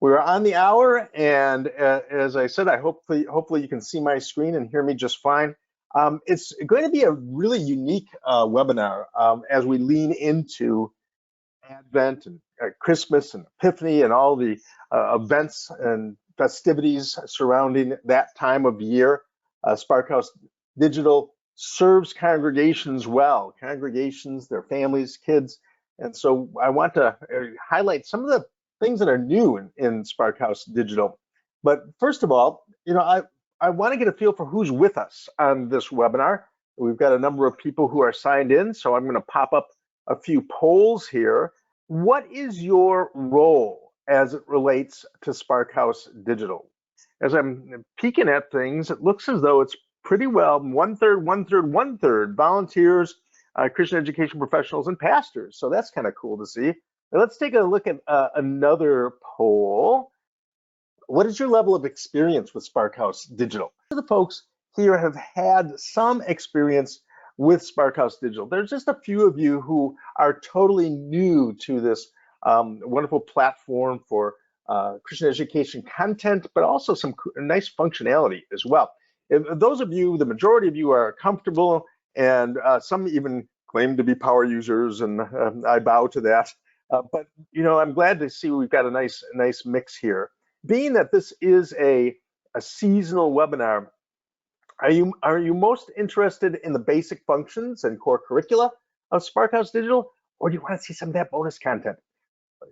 We're on the hour, and as I said, I hopefully you can see my screen and hear me just fine. It's going to be a really unique webinar as we lean into Advent and Christmas and Epiphany and all the events and festivities surrounding that time of year. Sparkhouse Digital serves congregations well, congregations, their families, kids, and so I want to highlight some of the things that are new in Sparkhouse Digital. But first of all, I want to get a feel for who's with us on this webinar. We've got a number of people who are signed in, so I'm going to pop up a few polls here. What is your role as it relates to Sparkhouse Digital? As I'm peeking at things, it looks as though it's pretty well one-third, one-third, one-third volunteers, Christian education professionals, and pastors. So that's kind of cool to see. Let's take a look at another poll. What is your level of experience with Sparkhouse Digital? The folks here have had some experience with Sparkhouse Digital. There's just a few of you who are totally new to this wonderful platform for Christian education content, but also some nice functionality as well. If those of you, the majority of you, are comfortable, and some even claim to be power users, and I bow to that. But I'm glad to see we've got a nice mix here. Being that this is a seasonal webinar, are you most interested in the basic functions and core curricula of Sparkhouse Digital, or do you want to see some of that bonus content?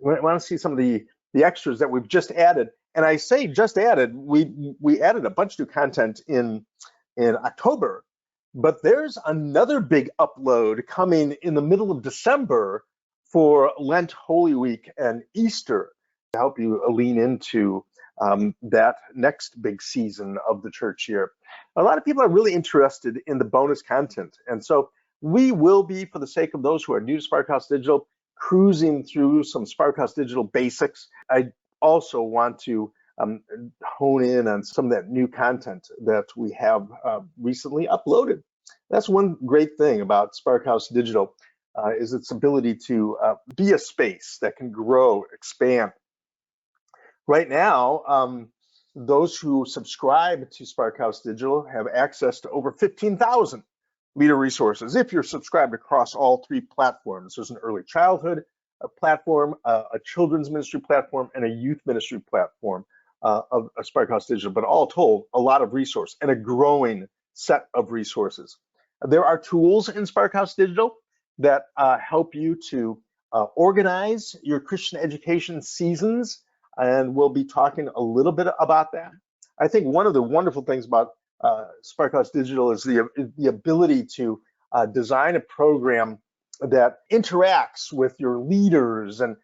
You want to see some of the extras that we've just added? And I say just added, we added a bunch of new content in October, but there's another big upload coming in the middle of December for Lent, Holy Week, and Easter to help you lean into that next big season of the church year. A lot of people are really interested in the bonus content, and so we will be, for the sake of those who are new to Sparkhouse Digital, cruising through some Sparkhouse Digital basics. I also want to hone in on some of that new content that we have recently uploaded. That's one great thing about Sparkhouse Digital, is its ability to be a space that can grow, expand. Right now, those who subscribe to Sparkhouse Digital have access to over 15,000 leader resources. If you're subscribed across all three platforms, there's an early childhood platform, a children's ministry platform, and a youth ministry platform of Sparkhouse Digital, but all told, a lot of resource and a growing set of resources. There are tools in Sparkhouse Digital that help you to organize your Christian education seasons, and we'll be talking a little bit about that. I think one of the wonderful things about Sparkhouse Digital is the ability to design a program that interacts with your leaders and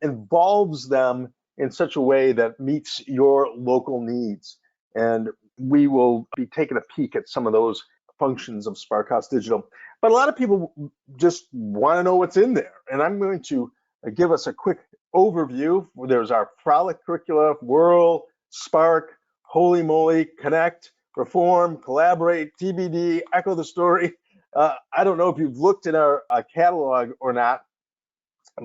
involves them in such a way that meets your local needs. And we will be taking a peek at some of those functions of Sparkhouse Digital. But a lot of people just want to know what's in there. And I'm going to give us a quick overview. There's our Frolic curricula, Whirl, Spark, Holy Moly, Connect, Reform, Collaborate, TBD, Echo the Story. I don't know if you've looked at our catalog or not,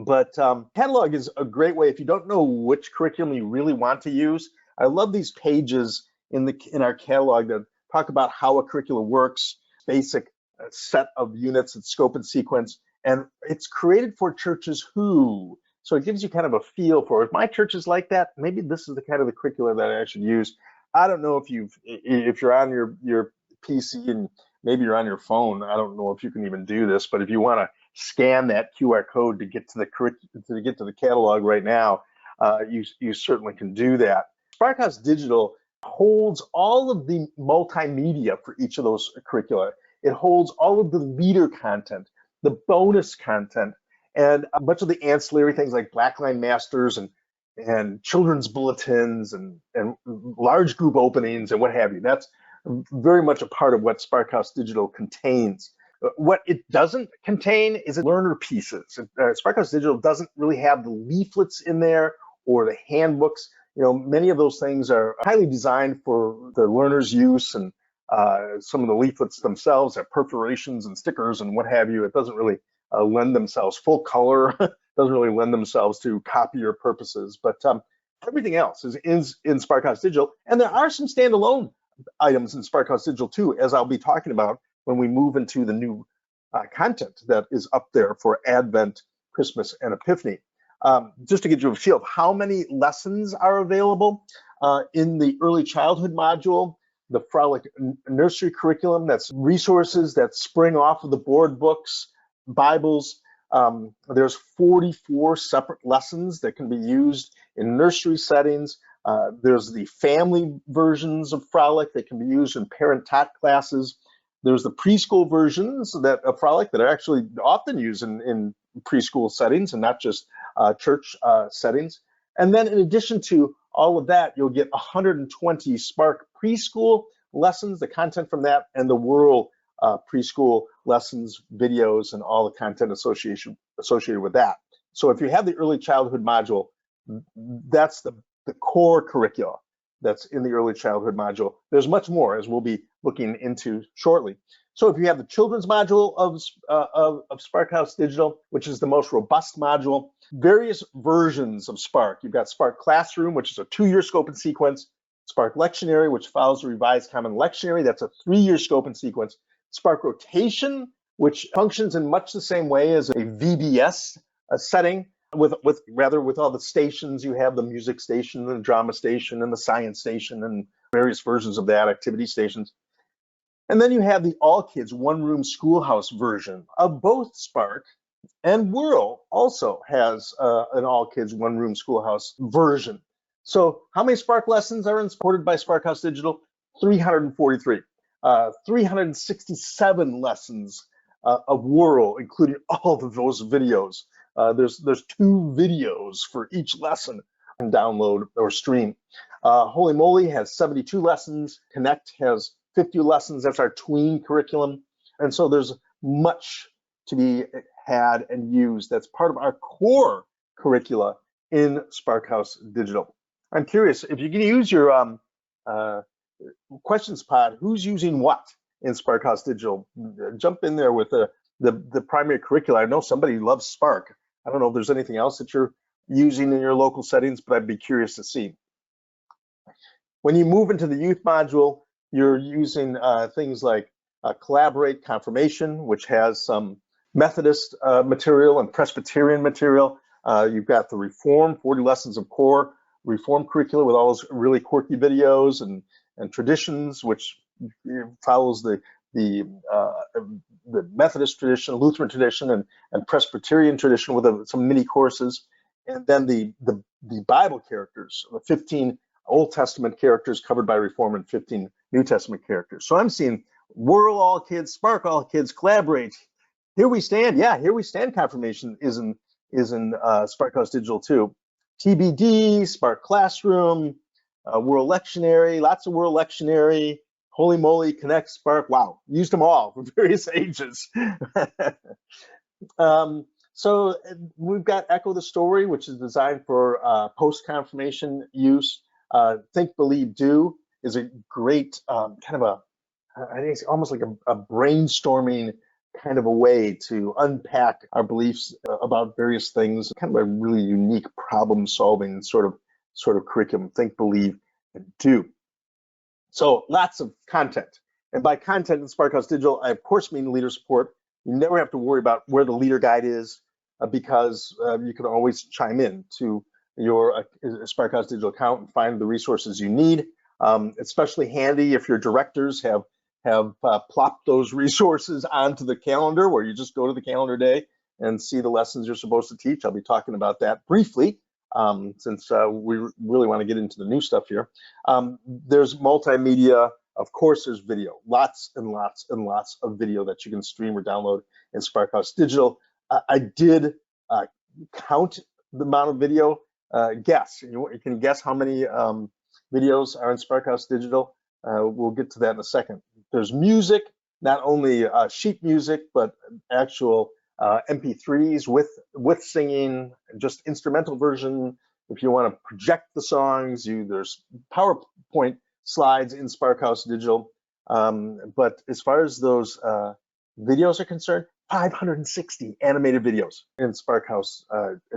but catalog is a great way if you don't know which curriculum you really want to use. I love these pages in our catalog that talk about how a curriculum works, basic set of units and scope and sequence, and it's created for churches who. So it gives you kind of a feel for, if my church is like that, maybe this is the kind of the curriculum that I should use. I don't know if you're on your PC and maybe you're on your phone. I don't know if you can even do this, but if you want to scan that QR code to get to the catalog right now, you certainly can do that. Sparkhouse Digital holds all of the multimedia for each of those curricula. It holds all of the leader content, the bonus content, and a bunch of the ancillary things like Blackline Masters and children's bulletins and large group openings and what have you. That's very much a part of what Sparkhouse Digital contains. What it doesn't contain is learner pieces. Sparkhouse Digital doesn't really have the leaflets in there or the handbooks. Many of those things are highly designed for the learner's use, and some of the leaflets themselves have perforations and stickers and what have you. It doesn't really lend themselves, full color doesn't really lend themselves to copier purposes. But Everything else is in Sparkhouse Digital, and there are some standalone items in Sparkhouse Digital too, as I'll be talking about when we move into the new content that is up there for Advent, Christmas, and Epiphany. Just to get you a feel of how many lessons are available in the early childhood module, the Frolic nursery curriculum, that's resources that spring off of the board books, Bibles. There's 44 separate lessons that can be used in nursery settings. There's the family versions of Frolic that can be used in parent-taught classes. There's the preschool versions of Frolic that are actually often used in preschool settings and not just church settings. And then in addition to all of that, you'll get 120 Spark preschool lessons, the content from that, and the Whirl preschool lessons, videos, and all the content associated with that. So if you have the early childhood module, that's the core curricula that's in the early childhood module. There's much more, as we'll be looking into shortly. So if you have the children's module of Sparkhouse Digital, which is the most robust module, various versions of Spark. You've got Spark Classroom, which is a 2-year scope and sequence. Spark Lectionary, which follows the Revised Common Lectionary. That's a 3-year scope and sequence. Spark Rotation, which functions in much the same way as a VBS setting, with all the stations. You have the music station, and the drama station, and the science station, and various versions of that, activity stations. And then you have the All Kids One Room Schoolhouse version of both Spark, and Whirl also has an All Kids One Room Schoolhouse version. So how many Spark lessons are supported by Sparkhouse Digital? 343. 367 lessons of Whirl, including all of those videos. There's 2 videos for each lesson you can download or stream. Holy Moly has 72 lessons. Connect has 50 lessons. That's our tween curriculum. And so there's much to be had and used. That's part of our core curricula in Sparkhouse Digital. I'm curious, if you can use your questions pod, who's using what in Sparkhouse Digital? Jump in there with the primary curricula. I know somebody loves Spark. I don't know if there's anything else that you're using in your local settings, but I'd be curious to see. When you move into the youth module, you're using things like Collaborate Confirmation, which has some Methodist material and Presbyterian material. You've got the Reform, 40 Lessons of Core Reform curricula with all those really quirky videos and traditions, which follows the Methodist tradition, Lutheran tradition, and Presbyterian tradition with some mini courses. And then the Bible characters, the 15 Old Testament characters covered by Reform and 15 New Testament characters. So I'm seeing Whirl All Kids, Spark All Kids, Collaborate. Here we stand. Yeah, Here We Stand confirmation is in Sparkhouse Digital too. TBD, Spark Classroom, Whirl Lectionary, lots of Whirl Lectionary, Holy Moly, Connect, Spark. Wow, used them all for various ages. So we've got Echo the Story, which is designed for post-confirmation use. Think, Believe, Do is a great kind of I think it's almost like a brainstorming kind of a way to unpack our beliefs about various things, kind of a really unique problem-solving sort of curriculum. Think, Believe, and Do. So lots of content. And by content in Sparkhouse Digital, I of course mean leader support. You never have to worry about where the leader guide is because you can always chime in to your Sparkhouse Digital account and find the resources you need. Especially handy if your directors have plopped those resources onto the calendar, where you just go to the calendar day and see the lessons you're supposed to teach. I'll be talking about that briefly since we really want to get into the new stuff here. There's multimedia. Of course, there's video, lots and lots and lots of video that you can stream or download in Sparkhouse Digital. I did count the amount of video. Guess. You can guess how many videos are in Sparkhouse Digital. We'll get to that in a second. There's music, not only sheet music, but actual MP3s with singing, just instrumental version. If you want to project the songs, there's PowerPoint slides in Sparkhouse Digital. But as far as those videos are concerned, 560 animated videos in Sparkhouse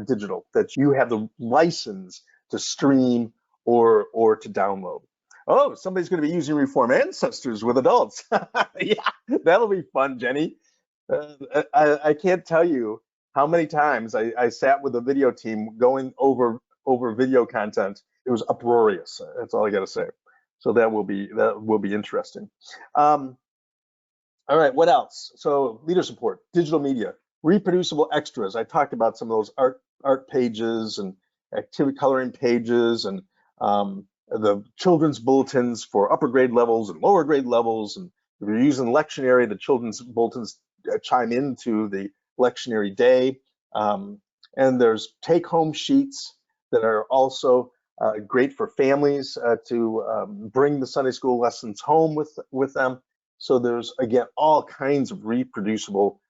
Digital that you have the license to stream or to download. Oh, somebody's going to be using Reform Ancestors with adults. Yeah, that'll be fun, Jenny. I can't tell you how many times I sat with the video team going over video content. It was uproarious. That's all I got to say. So that will be interesting. All right, what else? So leader support, digital media, reproducible extras. I talked about some of those art pages and activity coloring pages and the children's bulletins for upper grade levels and lower grade levels. And if you're using lectionary, the children's bulletins chime into the lectionary day. And there's take-home sheets that are also great for families to bring the Sunday school lessons home with them. So there's, again, all kinds of reproducible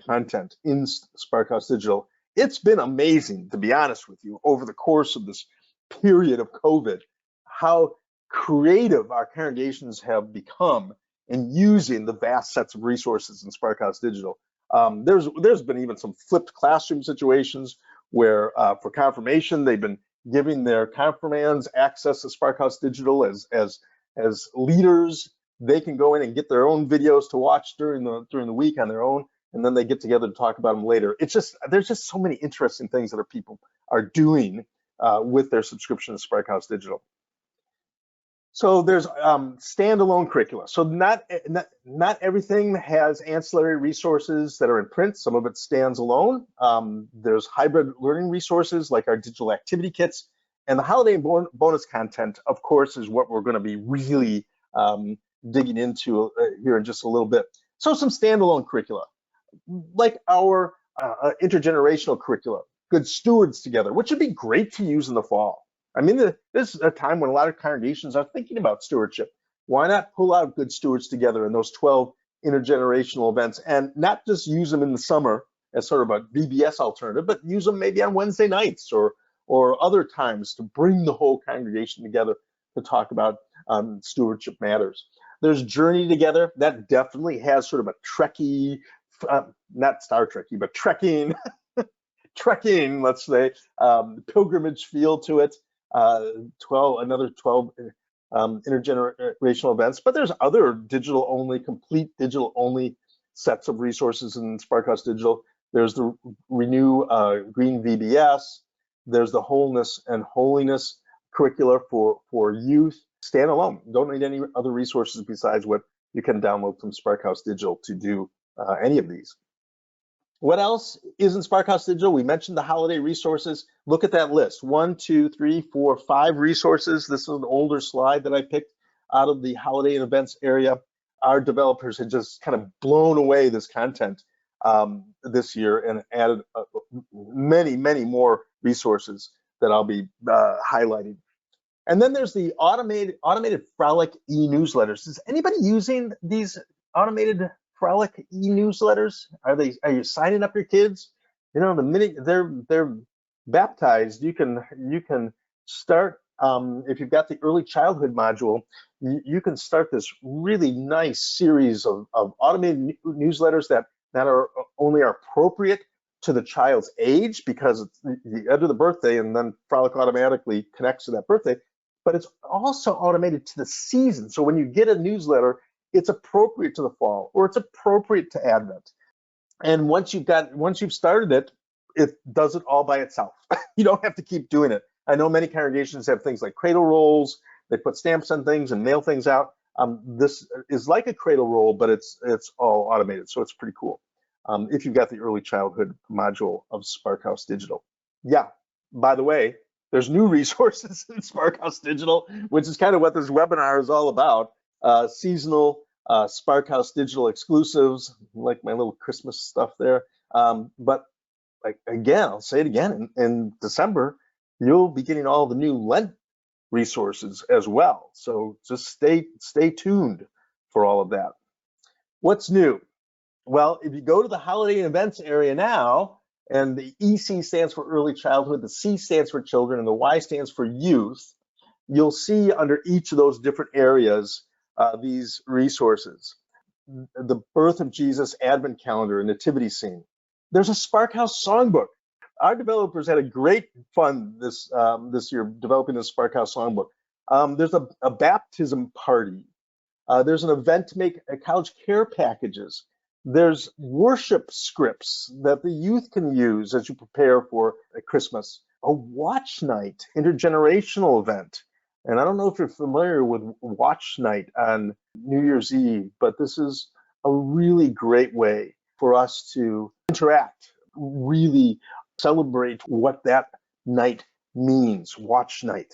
content in Sparkhouse Digital. It's been amazing, to be honest with you, over the course of this period of COVID, how creative our congregations have become in using the vast sets of resources in Sparkhouse Digital. There's been even some flipped classroom situations where for confirmation, they've been giving their confirmands access to Sparkhouse Digital as leaders. They can go in and get their own videos to watch during the week on their own, and then they get together to talk about them later. There's just so many interesting things that people are doing with their subscription to Sparkhouse Digital. So there's standalone curricula. So not everything has ancillary resources that are in print. Some of it stands alone. There's hybrid learning resources like our digital activity kits, and the holiday bonus content, of course, is what we're going to be really digging into here in just a little bit. So some standalone curricula, like our intergenerational curricula, Good Stewards Together, which would be great to use in the fall. I mean, this is a time when a lot of congregations are thinking about stewardship. Why not pull out Good Stewards Together in those 12 intergenerational events and not just use them in the summer as sort of a VBS alternative, but use them maybe on Wednesday nights or other times to bring the whole congregation together to talk about stewardship matters. There's Journey Together. That definitely has sort of a Trekkie, not Star Trekkie, but trekking, let's say, pilgrimage feel to it. Another 12 intergenerational events, but there's other complete digital only sets of resources in Sparkhouse Digital. There's the Renew Green VBS. There's the Wholeness and Holiness curricula for youth. Standalone. Don't need any other resources besides what you can download from Sparkhouse Digital to do any of these. What else is in Sparkhouse Digital? We mentioned the holiday resources. Look at that list. 1, 2, 3, 4, 5 resources. This is an older slide that I picked out of the holiday and events area. Our developers had just kind of blown away this content this year and added many, many more resources that I'll be highlighting. And then there's the automated Frolic e-newsletters. Is anybody using these automated Frolic e-newsletters? Are you signing up your kids? You know, the minute they're baptized, you can start if you've got the early childhood module, you can start this really nice series of automated newsletters that are only appropriate to the child's age because it's the end of the birthday, and then Frolic automatically connects to that birthday. But it's also automated to the season. So when you get a newsletter, it's appropriate to the fall or it's appropriate to Advent. And once you've started it, it does it all by itself. You don't have to keep doing it. I know many congregations have things like cradle rolls. They put stamps on things and mail things out. This is like a cradle roll, but it's all automated, so it's pretty cool. If you've got the early childhood module of Sparkhouse Digital. Yeah, by the way, there's new resources in Sparkhouse Digital, which is kind of what this webinar is all about. Seasonal Sparkhouse Digital exclusives, like my little Christmas stuff there. But like again, I'll say it again, in December, you'll be getting all the new Lent resources as well. So just stay tuned for all of that. What's new? Well, if you go to the holiday and events area now, and the EC stands for early childhood, the C stands for children, and the Y stands for youth, you'll see under each of those different areas these resources. The Birth of Jesus Advent Calendar and Nativity Scene. There's a Sparkhouse Songbook. our developers had a great fun this year developing this Sparkhouse songbook. There's a baptism party. There's an event to make college care packages. There's worship scripts that the youth can use as you prepare for Christmas. A watch night, intergenerational event. And I don't know if you're familiar with watch night on New Year's Eve, but this is a really great way for us to interact, really celebrate what that night means, watch night.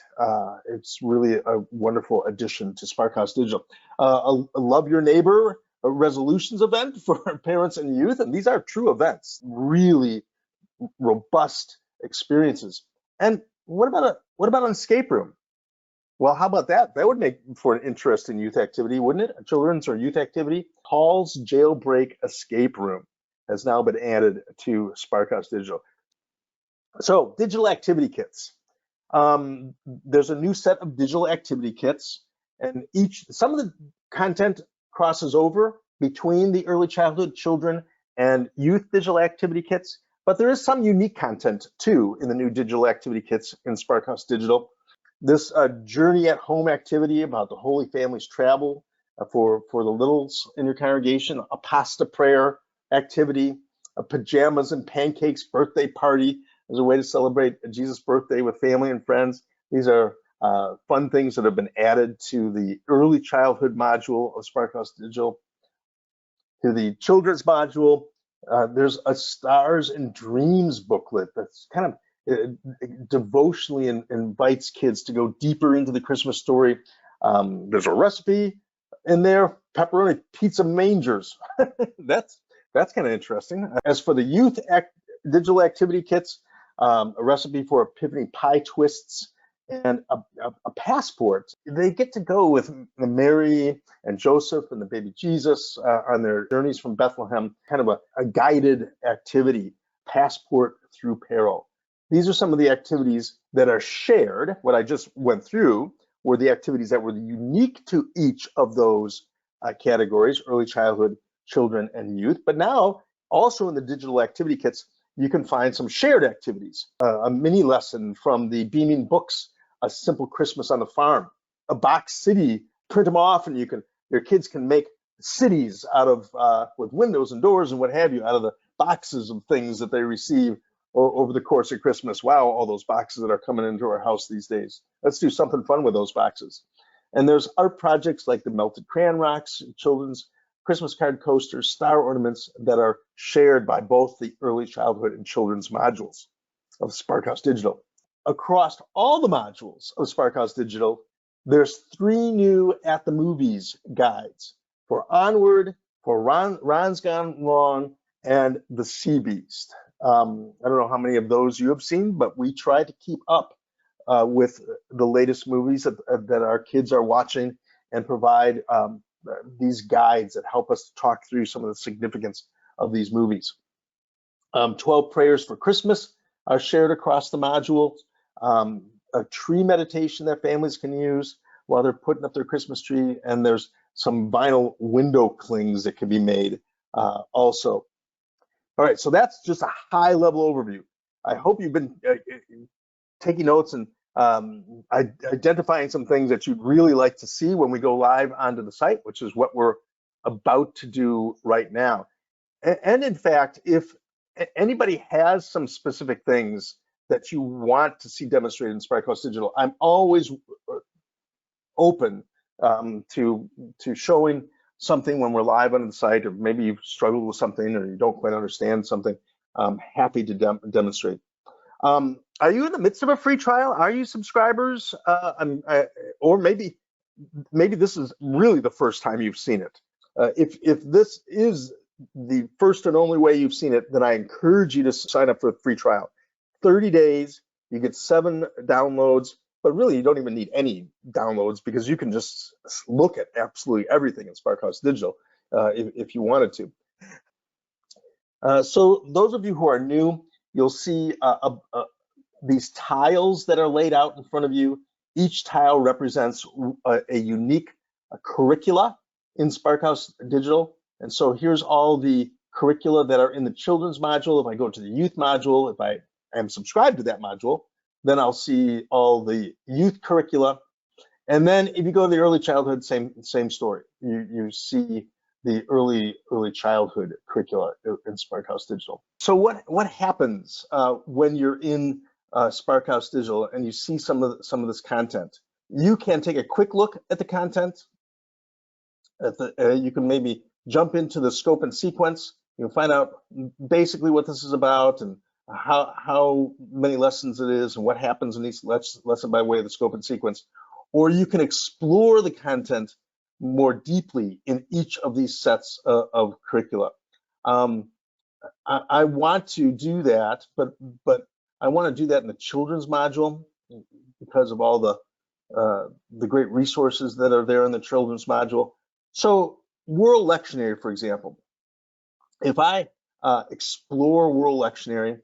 It's really a wonderful addition to Sparkhouse Digital. A Love Your Neighbor resolutions event for parents and youth, and these are true events, really robust experiences. And what about an escape room? Well, how about that? That would make for an interesting youth activity, wouldn't it? A children's or youth activity. Paul's Jailbreak Escape Room has now been added to Sparkhouse Digital. So, digital activity kits. There's a new set of digital activity kits, and some of the content crosses over between the early childhood, children, and youth digital activity kits, but there is some unique content too in the new digital activity kits in Sparkhouse Digital. This journey at home activity about the Holy Family's travel for the littles in your congregation, a pasta prayer activity, a pajamas and pancakes birthday party as a way to celebrate Jesus' birthday with family and friends. These are fun things that have been added to the early childhood module of Sparkhouse Digital. To the children's module, there's a Stars and Dreams booklet that's kind of devotionally invites kids to go deeper into the Christmas story. There's a recipe in there, pepperoni pizza mangers. That's kind of interesting. As for the youth digital activity kits, a recipe for epiphany pie twists and a passport. They get to go with Mary and Joseph and the baby Jesus on their journeys from Bethlehem, kind of a guided activity, passport through peril. These are some of the activities that are shared. What I just went through were the activities that were unique to each of those categories, early childhood, children, and youth. But now, also in the digital activity kits, you can find some shared activities, a mini lesson from the Beaming Books, A Simple Christmas on the Farm, a box city, print them off, and your kids can make cities out of, with windows and doors and what have you, out of the boxes of things that they receive over the course of Christmas. Wow, all those boxes that are coming into our house these days. Let's do something fun with those boxes. And there's art projects like the melted crayon rocks, children's Christmas card coasters, star ornaments that are shared by both the early childhood and children's modules of Sparkhouse Digital. Across all the modules of Sparkhouse Digital, there's 3 new At the Movies guides for Onward, for Ron's Gone Wrong, and The Sea Beast. I don't know how many of those you have seen, but we try to keep up with the latest movies that our kids are watching and provide these guides that help us to talk through some of the significance of these movies. 12 Prayers for Christmas are shared across the modules. A tree meditation that families can use while they're putting up their Christmas tree, and there's some vinyl window clings that can be made also. All right, so that's just a high-level overview. I hope you've been taking notes and identifying some things that you'd really like to see when we go live onto the site, which is what we're about to do right now. And in fact, if anybody has some specific things that you want to see demonstrated in Sparkhouse Digital, I'm always open to showing something when we're live on the site, or maybe you've struggled with something or you don't quite understand something. I'm happy to demonstrate. Are you in the midst of a free trial? Are you subscribers? Or maybe this is really the first time you've seen it. If this is the first and only way you've seen it, then I encourage you to sign up for a free trial. 30 days, you get 7 downloads, but really you don't even need any downloads because you can just look at absolutely everything in Sparkhouse Digital if you wanted to. So those of you who are new, you'll see these tiles that are laid out in front of you. Each tile represents a unique curricula in Sparkhouse Digital. And so here's all the curricula that are in the children's module. If I go to the youth module, if I am subscribed to that module, then I'll see all the youth curricula. And then if you go to the early childhood, same story. You see the early childhood curricula in Sparkhouse Digital. So what happens when you're in Sparkhouse Digital and you see some of this content? You can take a quick look at the content. You can maybe jump into the scope and sequence. You can find out basically what this is about and how many lessons it is and what happens in each lesson by way of the scope and sequence. Or you can explore the content more deeply in each of these sets of curricula. I want to do that, but I want to do that in the children's module because of all the great resources that are there in the children's module. So World Lectionary, for example, if I explore World Lectionary,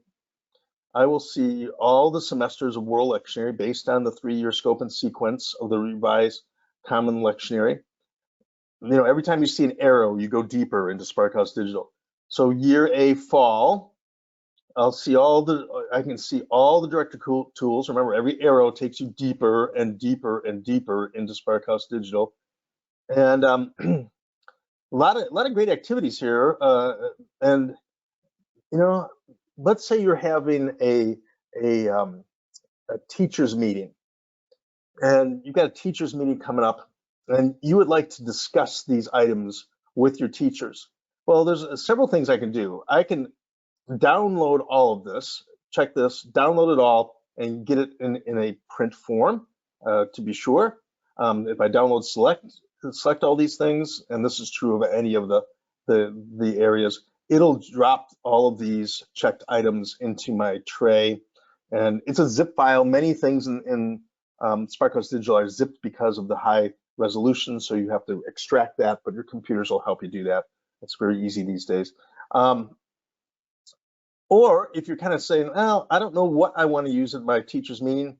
I will see all the semesters of World Lectionary based on the 3-year scope and sequence of the revised Common Lectionary. You know, every time you see an arrow, you go deeper into Sparkhouse Digital. So year A fall, I can see all the director tools. Remember, every arrow takes you deeper and deeper and deeper into Sparkhouse Digital. And a lot of great activities here. And you know, let's say you're having a teachers meeting, and you've got a teachers meeting coming up, and you would like to discuss these items with your teachers. Well, there's several things I can do. I can download all of this, check this, download it all, and get it in a print form to be sure. If I download select all these things, and this is true of any of the areas, it'll drop all of these checked items into my tray. And it's a zip file. Many things in Sparkhouse Digital are zipped because of the high resolution, so you have to extract that, but your computers will help you do that. It's very easy these days. Or if you're kind of saying, well, I don't know what I want to use at my teacher's meeting,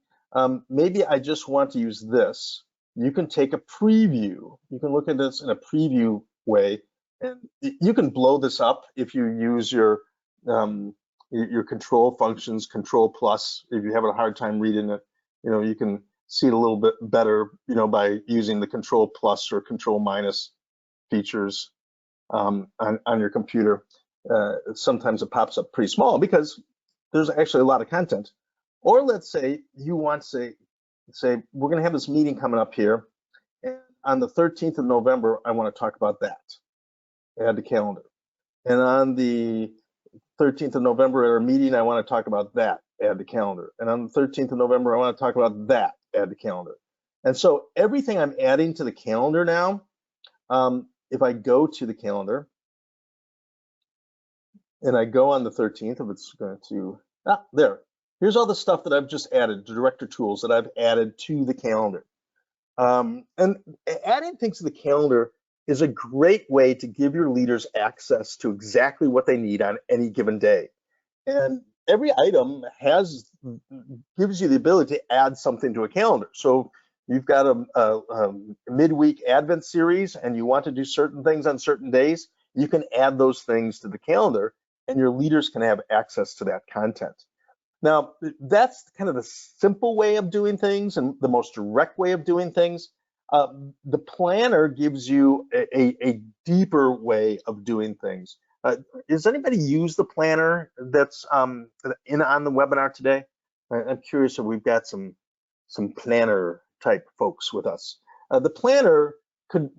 maybe I just want to use this. You can take a preview. You can look at this in a preview way, and you can blow this up if you use your control functions, Control Plus. If you're having a hard time reading it, you know, you can see it a little bit better, you know, by using the Control Plus or Control Minus features on your computer. Sometimes it pops up pretty small because there's actually a lot of content. Or let's say you want to say we're going to have this meeting coming up here, and on the 13th of November, I want to talk about that. Add to calendar. And on the 13th of November at our meeting, I want to talk about that. Add to calendar. And on the 13th of November, I want to talk about that. Add to calendar. And so everything I'm adding to the calendar now, if I go to the calendar and I go on the 13th, if it's going to, there. Here's all the stuff that I've just added, the director tools that I've added to the calendar. And adding things to the calendar is a great way to give your leaders access to exactly what they need on any given day. And every item gives you the ability to add something to a calendar. So you've got a midweek Advent series and you want to do certain things on certain days, you can add those things to the calendar and your leaders can have access to that content. Now, that's kind of the simple way of doing things and the most direct way of doing things. The planner gives you a deeper way of doing things. Does anybody use the planner that's on the webinar today? I'm curious if we've got some planner type folks with us. The planner could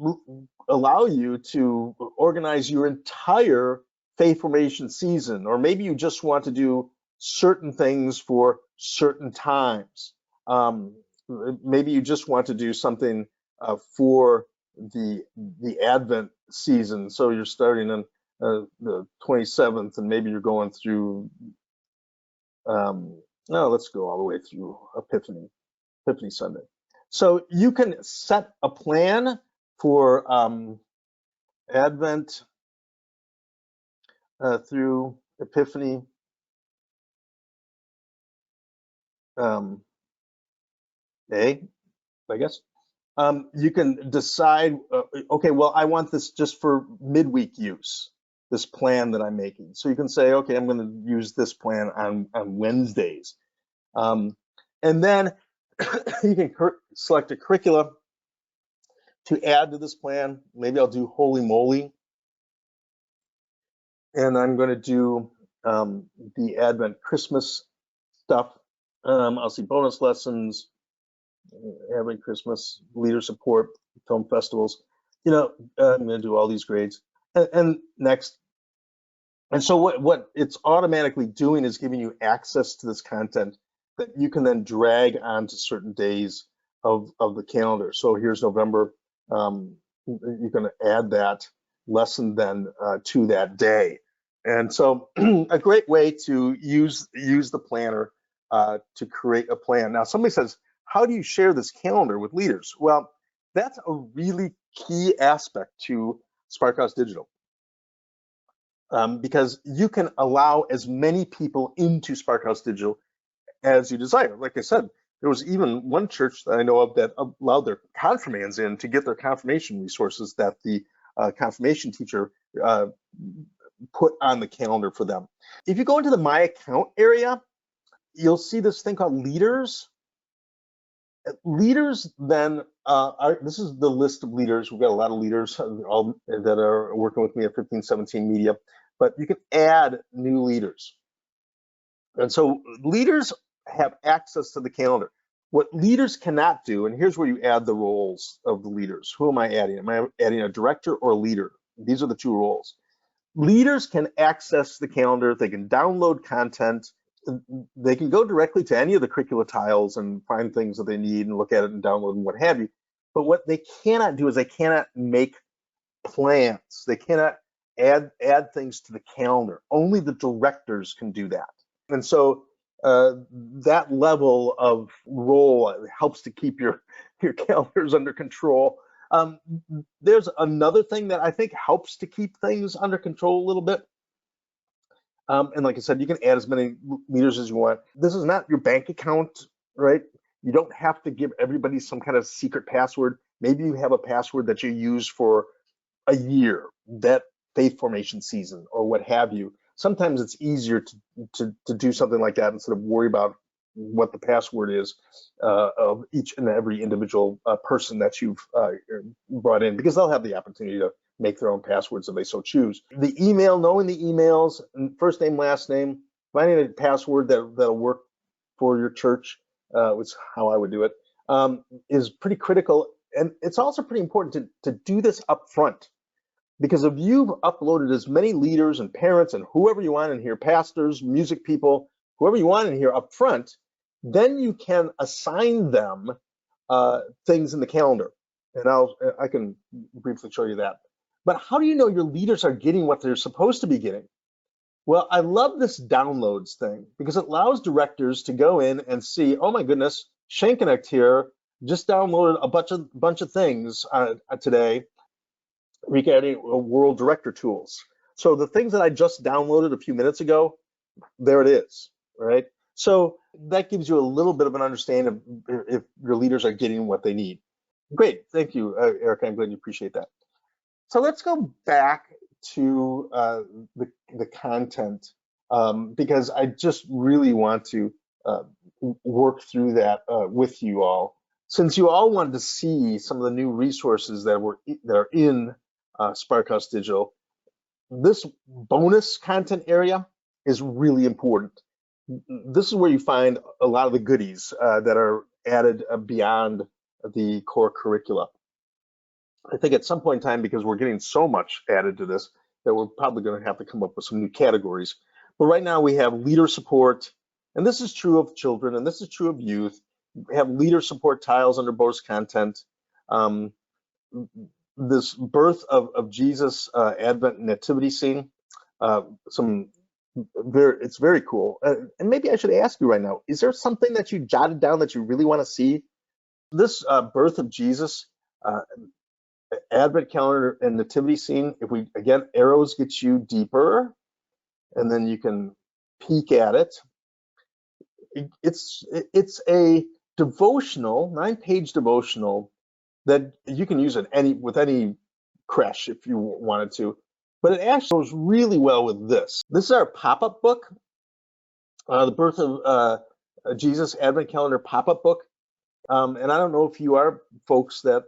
allow you to organize your entire faith formation season, or maybe you just want to do certain things for certain times. Maybe you just want to do something for the Advent season. So you're starting on the 27th, and maybe you're going through. No, let's go all the way through Epiphany Sunday. So you can set a plan for Advent through Epiphany. I guess. You can decide, okay, well, I want this just for midweek use. this plan that I'm making. So you can say, okay, I'm going to use this plan on Wednesdays. And then you can select a curricula to add to this plan. Maybe I'll do Holy Moly. And I'm going to do the Advent Christmas stuff. I'll see bonus lessons, Advent Christmas, leader support, film festivals. I'm going to do all these grades. And next. And so what it's automatically doing is giving you access to this content that you can then drag onto certain days of the calendar. So here's November. You can add that lesson then to that day. And so a great way to use the planner to create a plan. Now, somebody says, how do you share this calendar with leaders? Well, that's a really key aspect to Sparkhouse Digital. Because you can allow as many people into Sparkhouse Digital as you desire. Like I said, there was even one church that I know of that allowed their confirmands in to get their confirmation resources that the confirmation teacher put on the calendar for them. If you go into the My Account area, you'll see this thing called Leaders. Leaders then, this is the list of leaders. We've got a lot of leaders all that are working with me at 1517 Media, but you can add new leaders. And so leaders have access to the calendar. What leaders cannot do, and here's where you add the roles of the leaders. Who am I adding? Am I adding a director or a leader? These are the two roles. Leaders can access the calendar. They can download content. They can go directly to any of the curricula tiles and find things that they need and look at it and download and what have you. But what they cannot do is they cannot make plans. They cannot add things to the calendar. Only the directors can do that. And so that level of role helps to keep your calendars under control. There's another thing that I think helps to keep things under control a little bit. And like I said, you can add as many leaders as you want. This is not your bank account, right? You don't have to give everybody some kind of secret password. Maybe you have a password that you use for a year, that faith formation season, or what have you. Sometimes it's easier to do something like that instead of worry about what the password is of each and every individual person that you've brought in, because they'll have the opportunity to make their own passwords if they so choose. The email, knowing the emails, first name, last name, finding a password that'll work for your church, which is how I would do it, is pretty critical. And it's also pretty important to do this up front. Because if you've uploaded as many leaders and parents and whoever you want in here, pastors, music people, whoever you want in here up front, then you can assign them things in the calendar. And I can briefly show you that. But how do you know your leaders are getting what they're supposed to be getting? Well, I love this downloads thing because it allows directors to go in and see, oh my goodness, Shankonect here just downloaded a bunch of things today regarding World Director tools. So the things that I just downloaded a few minutes ago, there it is, right? So that gives you a little bit of an understanding of if your leaders are getting what they need. Great, thank you, Erica. I'm glad you appreciate that. So let's go back to the content because I just really want to work through that with you all. Since you all wanted to see some of the new resources that are in Sparkhouse Digital, this bonus content area is really important. This is where you find a lot of the goodies that are added beyond the core curricula. I think at some point in time, because we're getting so much added to this, that we're probably going to have to come up with some new categories. But right now we have leader support, and this is true of children, and this is true of youth. We have leader support tiles under bonus content. This birth of Jesus Advent nativity scene, it's very cool. And maybe I should ask you right now, is there something that you jotted down that you really want to see? This birth of Jesus Advent calendar and nativity scene, if we, again, arrows get you deeper, and then you can peek at it. It's a devotional, 9-page devotional that you can use with any creche if you wanted to. but it actually goes really well with this. This is our pop-up book, the Birth of Jesus Advent Calendar pop-up book. And I don't know if you are folks that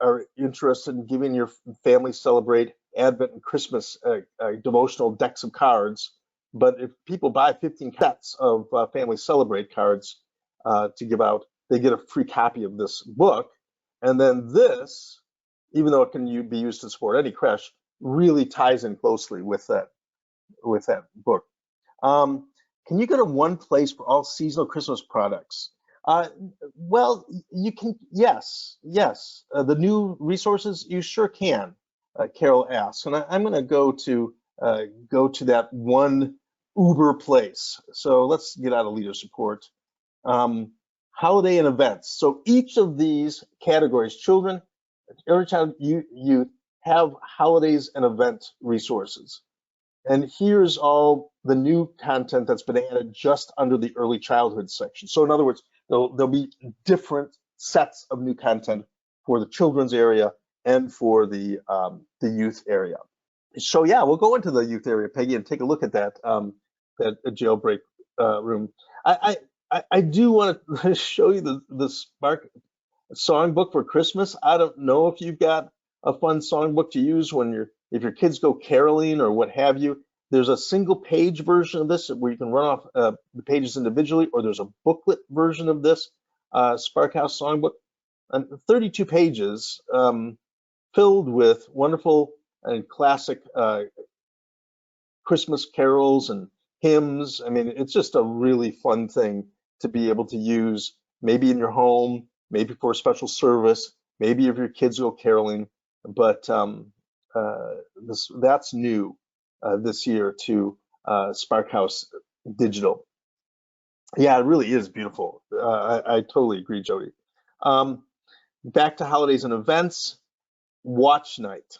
are interested in giving your family celebrate Advent and Christmas devotional decks of cards, but if people buy 15 sets of family celebrate cards to give out, they get a free copy of this book. And then this, even though it can be used to support any creche, really ties in closely with that book. Can you go to one place for all seasonal Christmas products? Uh, well, you can, yes. The new resources, you sure can, Carol asks. And I'm going to go to that one Uber place. So let's get out of leader support. Holiday and events. So each of these categories, children, early child, youth, have holidays and event resources. And here's all the new content that's been added just under the early childhood section. So in other words, there'll be different sets of new content for the children's area and for the youth area. So yeah, we'll go into the youth area, Peggy, and take a look at that jailbreak room. I do want to show you the Spark songbook for Christmas. I don't know if you've got a fun songbook to use if your kids go caroling or what have you. There's a single page version of this where you can run off the pages individually, or there's a booklet version of this Sparkhouse songbook, and 32 pages filled with wonderful and classic Christmas carols and hymns. I mean, it's just a really fun thing to be able to use, maybe in your home, maybe for a special service, maybe if your kids go caroling. But that's new this year to Sparkhouse Digital. Yeah, it really is beautiful. I totally agree, Jody. Back to holidays and events, watch night.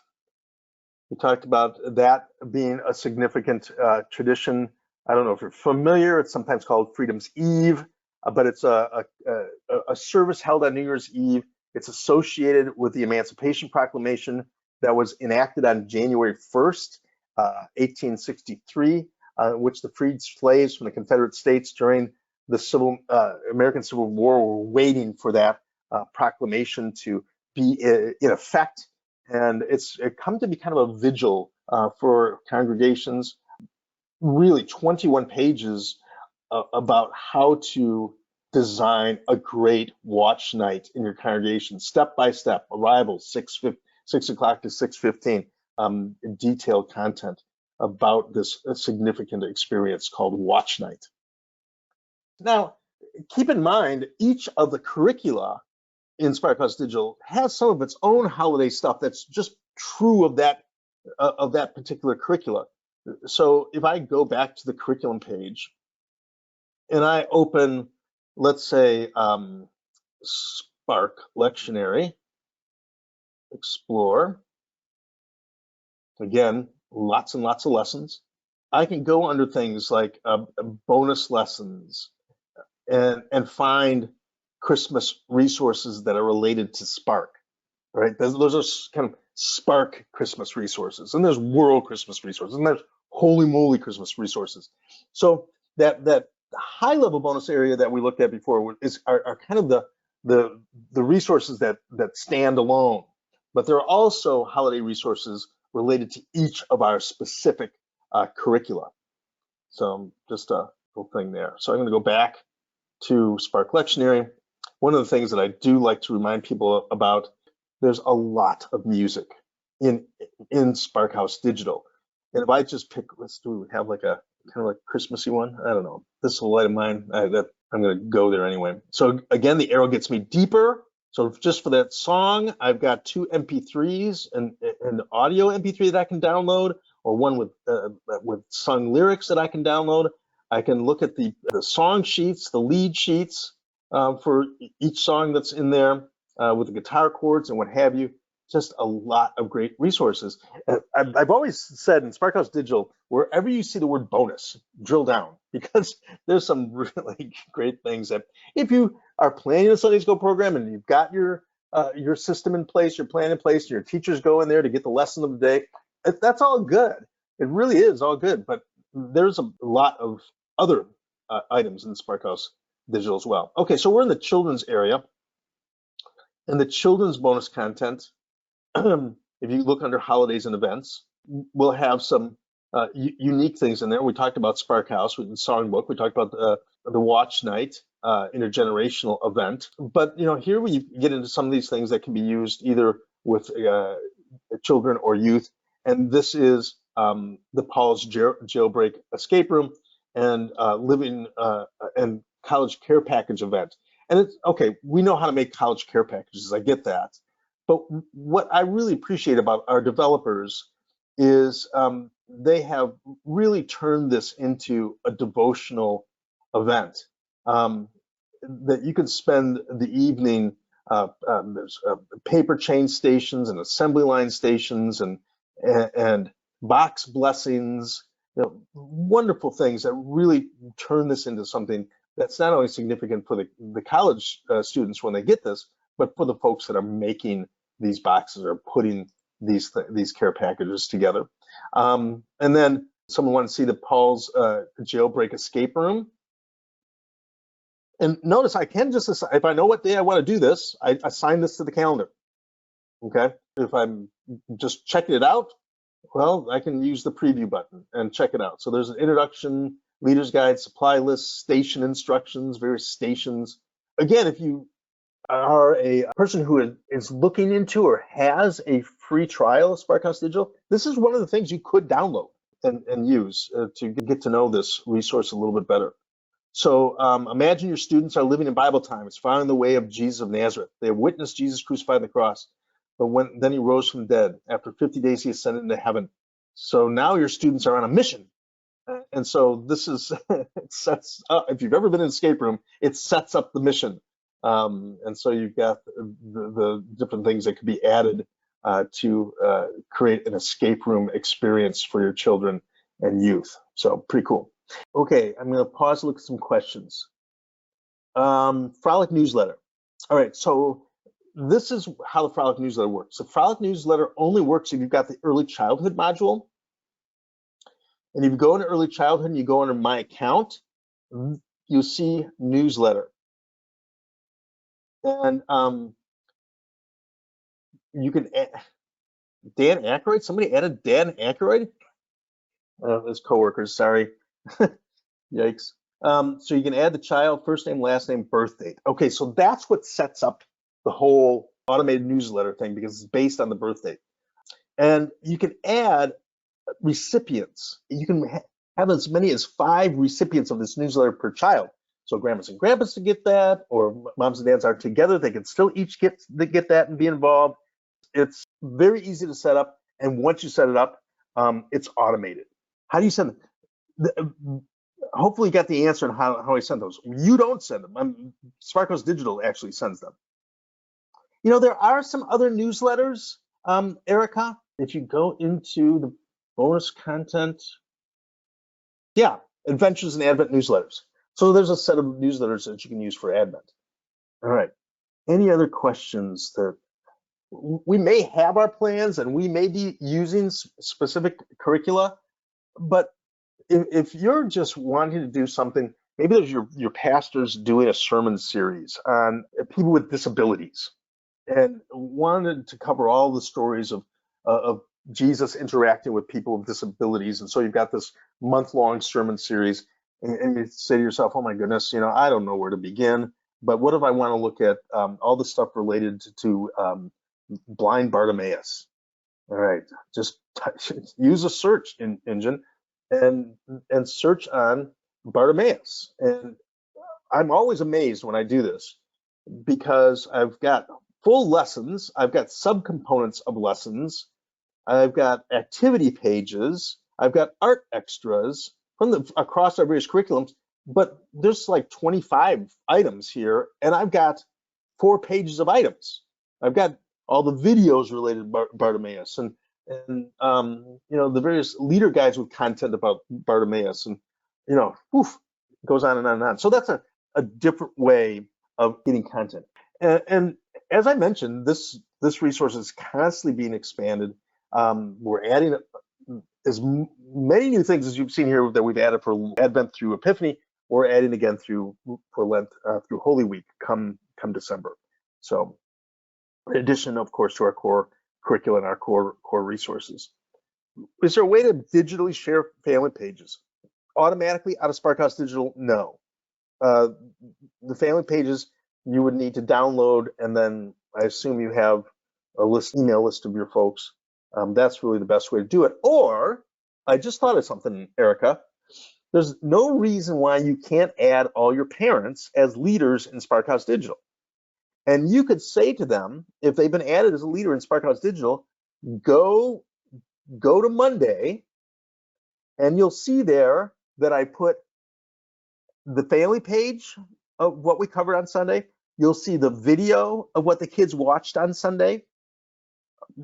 We talked about that being a significant tradition. I don't know if you're familiar. It's sometimes called Freedom's Eve, but it's a service held on New Year's Eve. It's associated with the Emancipation Proclamation that was enacted on January 1st, 1863, which the freed slaves from the Confederate States during the American Civil War were waiting for that proclamation to be in effect. And it come to be kind of a vigil for congregations, really 21 pages about how to design a great watch night in your congregation, step by step, arrival 6 o'clock to 6:15, detailed content about this significant experience called watch night. Now, keep in mind, each of the curricula in Sparkhouse Digital has some of its own holiday stuff that's just true of that particular curricula. So if I go back to the curriculum page and I open, let's say, Spark Lectionary, explore, again, lots and lots of lessons. I can go under things like bonus lessons and find Christmas resources that are related to Spark, right? Those are kind of Spark Christmas resources, and there's World Christmas resources, and there's Holy Moly Christmas resources. So that high level bonus area that we looked at before are kind of the resources that stand alone, but there are also holiday resources related to each of our specific curricula. So just a little thing there. So I'm going to go back to Spark Lectionary. One of the things that I do like to remind people about, there's a lot of music in Sparkhouse Digital. And if I just pick, have like a kind of like Christmassy one. I don't know. This is a light of mine. I'm going to go there anyway. So again, the arrow gets me deeper. So just for that song, I've got 2 MP3s and an audio MP3 that I can download, or one with sung lyrics that I can download. I can look at the song sheets, the lead sheets for each song that's in there with the guitar chords and what have you. Just a lot of great resources. I've always said in Sparkhouse Digital, wherever you see the word bonus, drill down, because there's some really great things that if you are planning a Sunday School program and you've got your system in place, your plan in place, and your teachers go in there to get the lesson of the day, That's all good. It really is all good, but there's a lot of other items in Sparkhouse Digital as well. Okay, so we're in the children's area, and the children's bonus content, if you look under holidays and events, we'll have some unique things in there. We talked about Sparkhouse with the songbook. We talked about the watch night intergenerational event. But here we get into some of these things that can be used either with children or youth. And this is the Paul's Jailbreak Escape Room and living and college care package event. And it's okay, we know how to make college care packages, I get that. But what I really appreciate about our developers is they have really turned this into a devotional event that you can spend the evening. There's paper chain stations and assembly line stations and box blessings, wonderful things that really turn this into something that's not only significant for the college students when they get this, but for the folks that are making these boxes or putting these care packages together. And then someone wanted to see the Paul's Jailbreak Escape Room. And notice I can just assign, if I know what day I want to do this, I assign this to the calendar. Okay. If I'm just checking it out, well, I can use the preview button and check it out. So there's an introduction, leader's guide, supply list, station instructions, various stations. Again, if you are a person who is looking into or has a free trial of Sparkhouse Digital, this is one of the things you could download and use to get to know this resource a little bit better. So imagine your students are living in Bible times, following the way of Jesus of Nazareth. They have witnessed Jesus crucified on the cross, but then he rose from the dead. After 50 days, he ascended into heaven. So now your students are on a mission. And so this is, it sets up, if you've ever been in an escape room, it sets up the mission. And so you've got the different things that could be added to create an escape room experience for your children and youth. So pretty cool. Okay, I'm going to pause to look at some questions. Frolic newsletter. All right, so this is how the Frolic newsletter works. The Frolic newsletter only works if you've got the early childhood module. And if you go into early childhood and you go under my account, you'll see newsletter. And you can add Dan Aykroyd. Somebody added Dan Aykroyd. His coworkers, sorry. Yikes. So you can add the child, first name, last name, birth date. Okay, so that's what sets up the whole automated newsletter thing because it's based on the birth date. And you can add recipients. You can have as many as 5 recipients of this newsletter per child. So grandmas and grandpas to get that, or moms and dads are together, they can still each get that and be involved. It's very easy to set up, and once you set it up, it's automated. How do you send them? Hopefully you got the answer on how I send those. You don't send them. Sparkhouse Digital actually sends them. There are some other newsletters, Erica. If you go into the bonus content, yeah, Adventures and Advent newsletters. So there's a set of newsletters that you can use for Advent. All right. Any other questions? That we may have our plans and we may be using specific curricula, but if you're just wanting to do something, maybe there's your pastor's doing a sermon series on people with disabilities and wanted to cover all the stories of Jesus interacting with people with disabilities. And so you've got this month-long sermon series, and you say to yourself, oh my goodness, I don't know where to begin, but what if I want to look at all the stuff related to blind Bartimaeus? All right, just use a search engine and search on Bartimaeus. And I'm always amazed when I do this because I've got full lessons, I've got subcomponents of lessons, I've got activity pages, I've got art extras from across our various curriculums, but there's like 25 items here, and I've got 4 pages of items. I've got all the videos related to Bartimaeus and the various leader guides with content about Bartimaeus, and it goes on and on and on. So that's a different way of getting content. And as I mentioned, this resource is constantly being expanded. We're adding many new things as you've seen here that we've added for Advent through Epiphany. We're adding again through for Lent through Holy Week come December. So in addition, of course, to our core curriculum and our core resources. Is there a way to digitally share family pages? Automatically out of Sparkhouse Digital? No. The family pages you would need to download, and then I assume you have a email list of your folks. That's really the best way to do it. Or I just thought of something, Erica. There's no reason why you can't add all your parents as leaders in Sparkhouse Digital. And you could say to them, if they've been added as a leader in Sparkhouse Digital, go to Monday, and you'll see there that I put the family page of what we covered on Sunday. You'll see the video of what the kids watched on Sunday.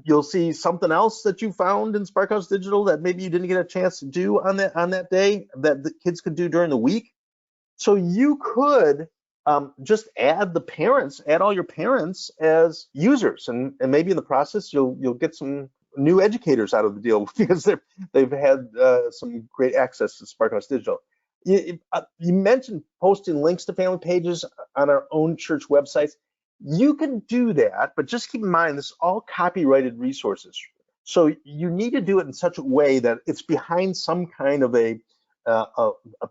You'll see something else that you found in Sparkhouse Digital that maybe you didn't get a chance to do on that day that the kids could do during the week. So you could just add all your parents as users, and maybe in the process you'll get some new educators out of the deal because they've had some great access to Sparkhouse Digital. You mentioned posting links to family pages on our own church websites. You can do that, but just keep in mind this is all copyrighted resources. So you need to do it in such a way that it's behind some kind of a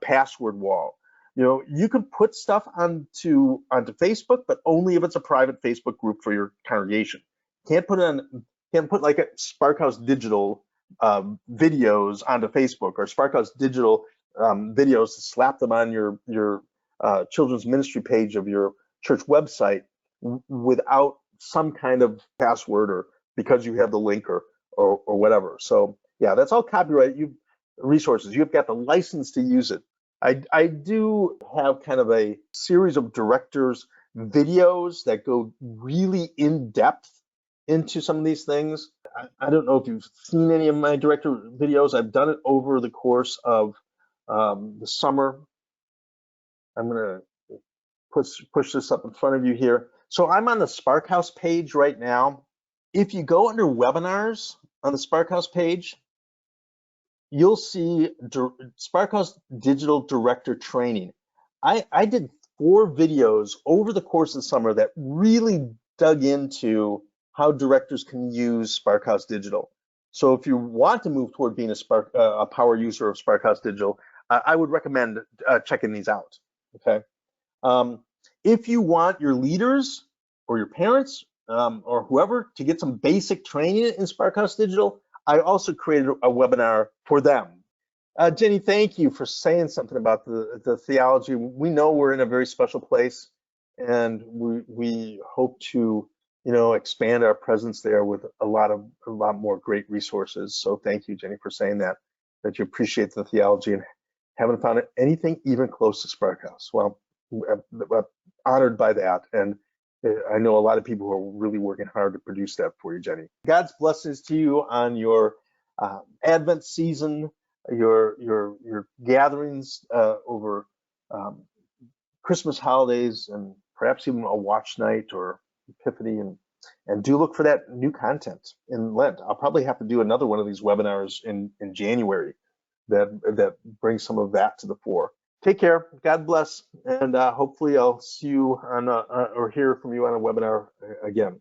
password wall. You know, you can put stuff onto Facebook, but only if it's a private Facebook group for your congregation. Can't put like a Sparkhouse Digital videos onto Facebook, or Sparkhouse Digital videos to slap them on your children's ministry page of your church website without some kind of password, or because you have the link or whatever. So yeah, that's all copyrighted resources. You've got the license to use it. I do have kind of a series of directors videos that go really in depth into some of these things. I don't know if you've seen any of my director videos. I've done it over the course of the summer. I'm gonna push this up in front of you here. So I'm on the Sparkhouse page right now. If you go under webinars on the Sparkhouse page, you'll see Sparkhouse Digital Director Training. I did 4 videos over the course of the summer that really dug into how directors can use Sparkhouse Digital. So if you want to move toward being a power user of Sparkhouse Digital, I would recommend checking these out. Okay. If you want your leaders or your parents or whoever to get some basic training in Sparkhouse Digital, I also created a webinar for them. Jenny, thank you for saying something about the theology. We know we're in a very special place, and we hope to, expand our presence there with a lot more great resources. So thank you, Jenny, for saying that you appreciate the theology and haven't found anything even close to Sparkhouse. Well, I'm honored by that, and I know a lot of people who are really working hard to produce that for you, Jenny. God's blessings to you on your Advent season, your gatherings over Christmas holidays, and perhaps even a watch night or Epiphany, and do look for that new content in Lent. I'll probably have to do another one of these webinars in January that brings some of that to the fore. Take care. God bless, and hopefully I'll see you on or hear from you on a webinar again.